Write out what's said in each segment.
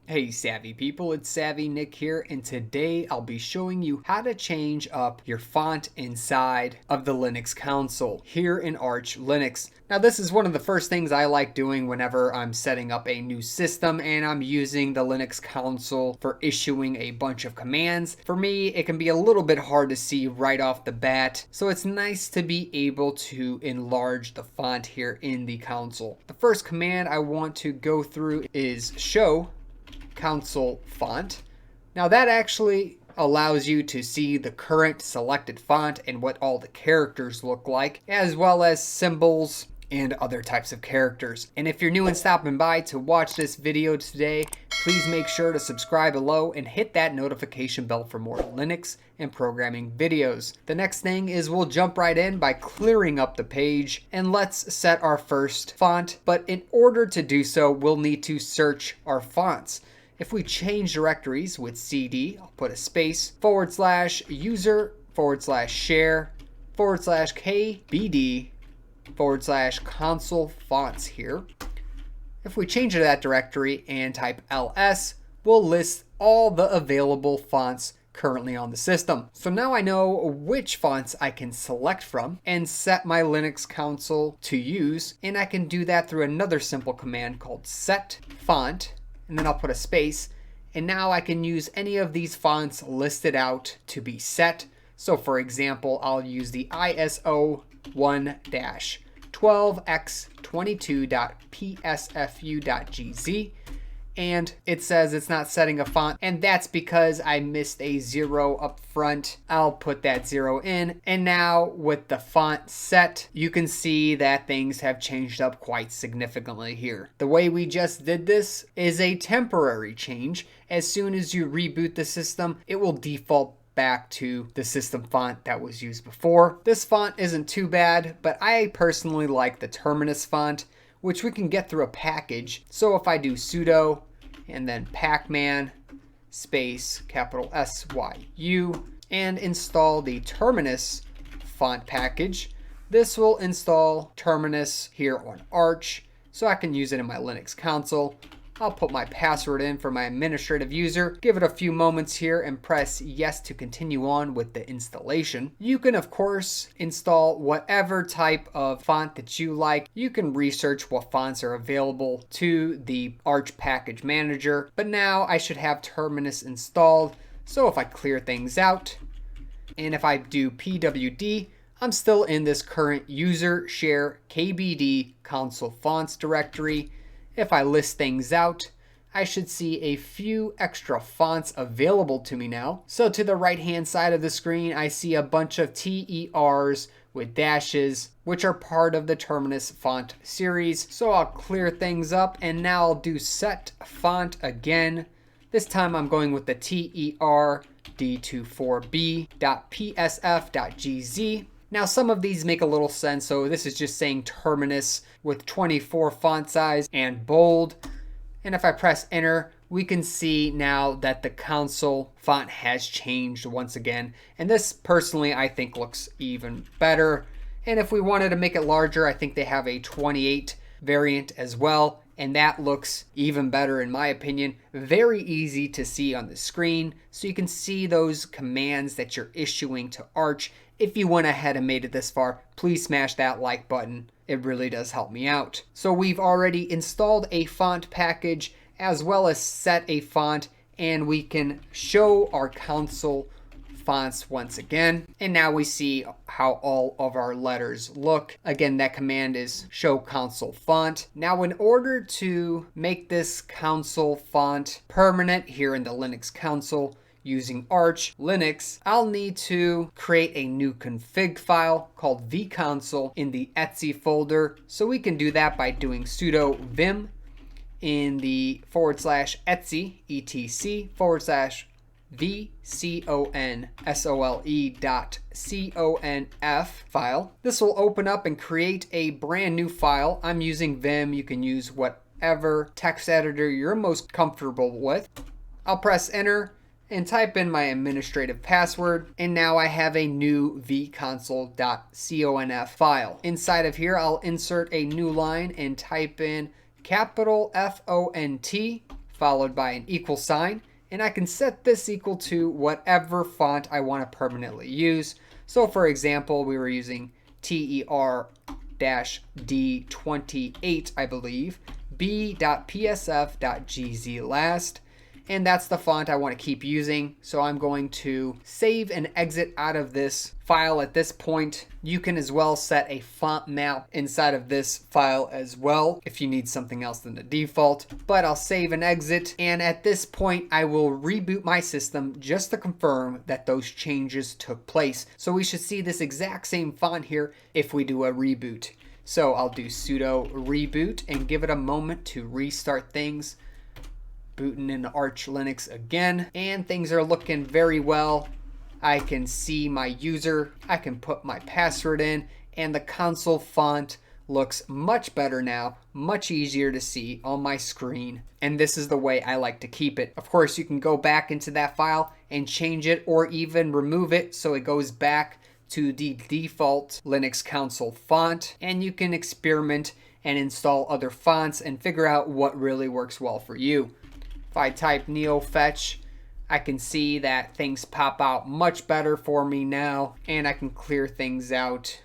Hey savvy people, it's Savvy Nick here, and today I'll be showing you how to change up your font inside of the Linux console here in Arch Linux. Now this is one of the first things I like doing whenever I'm setting up a new system and I'm using the Linux console for issuing a bunch of commands. For me, it can be a little bit hard to see right off the bat, so it's nice to be able to enlarge the font here in the console. The first command I want to go through is show console font. Now that actually allows you to see the current selected font and what all the characters look like, as well as symbols and other types of characters. And if you're new and stopping by to watch this video today, please make sure to subscribe below and hit that notification bell for more Linux and programming videos. The next thing is we'll jump right in by clearing up the page, and let's set our first font. But in order to do so, we'll need to search our fonts. If we change directories with cd, I'll put a space, /user, /share, /kbd, /console fonts here. If we change to that directory and type ls, we'll list all the available fonts currently on the system. So now I know which fonts I can select from and set my Linux console to use, and I can do that through another simple command called set font, and then I'll put a space, and now I can use any of these fonts listed out to be set. So for example, I'll use the ISO 1-12x22.psfu.gz, and it says it's not setting a font, and that's because I missed a 0 up front. I'll put that 0 in, and now with the font set, you can see that things have changed up quite significantly here. The way we just did this is a temporary change. As soon as you reboot the system, it will default back to the system font that was used before. This font isn't too bad, but I personally like the Terminus font, which we can get through a package. So if I do sudo and then pacman space capital SYU and install the Terminus font package, this will install Terminus here on Arch, so I can use it in my Linux console. I'll put my password in for my administrative user, give it a few moments here, and press yes to continue on with the installation. You can of course install whatever type of font that you like. You can research what fonts are available to the Arch package manager, but now I should have Terminus installed. So if I clear things out, and if I do pwd, I'm still in this current user share kbd console fonts directory. If I list things out, I should see a few extra fonts available to me now. So to the right hand side of the screen, I see a bunch of TERs with dashes, which are part of the Terminus font series. So I'll clear things up, and now I'll do set font again. This time I'm going with the TER d24b.psf.gz. Now some of these make a little sense, so this is just saying Terminus with 24 font size and bold. And if I press enter, we can see now that the console font has changed once again. And this personally I think looks even better. And if we wanted to make it larger, I think they have a 28 variant as well, and that looks even better in my opinion. Very easy to see on the screen, so you can see those commands that you're issuing to Arch. If you went ahead and made it this far, please smash that like button. It really does help me out. So we've already installed a font package as well as set a font, and we can show our console fonts once again. And now we see how all of our letters look. Again, that command is show console font. Now in order to make this console font permanent here in the Linux console, using Arch Linux, I'll need to create a new config file called vconsole in the etc folder. So we can do that by doing sudo vim in the /etc vconsole.conf file. This will open up and create a brand new file. I'm using Vim. You can use whatever text editor you're most comfortable with. I'll press enter and type in my administrative password, and now I have a new vconsole.conf file. Inside of here, I'll insert a new line and type in capital FONT followed by an equal sign, and I can set this equal to whatever font I want to permanently use. So for example, we were using TER-D28, I believe, b.psf.gz last, and that's the font I want to keep using. So I'm going to save and exit out of this file at this point. You can as well set a font map inside of this file as well if you need something else than the default, but I'll save and exit, and at this point I will reboot my system just to confirm that those changes took place. So we should see this exact same font here if we do a reboot. So I'll do sudo reboot and give it a moment to restart things. Booting into Arch Linux again, and things are looking very well. I can see my user, I can put my password in, and the console font looks much better now, much easier to see on my screen, and this is the way I like to keep it. Of course, you can go back into that file and change it or even remove it so it goes back to the default Linux console font, and you can experiment and install other fonts and figure out what really works well for you. If I type neofetch, I can see that things pop out much better for me now, and I can clear things out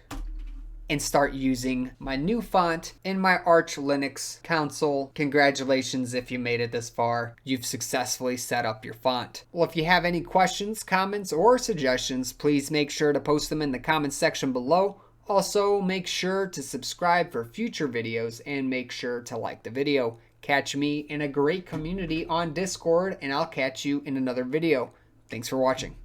and start using my new font in my Arch Linux console. Congratulations if you made it this far. You've successfully set up your font. Well, if you have any questions, comments, or suggestions, please make sure to post them in the comments section below. Also, make sure to subscribe for future videos and make sure to like the video. Catch me in a great community on Discord, and I'll catch you in another video. Thanks for watching.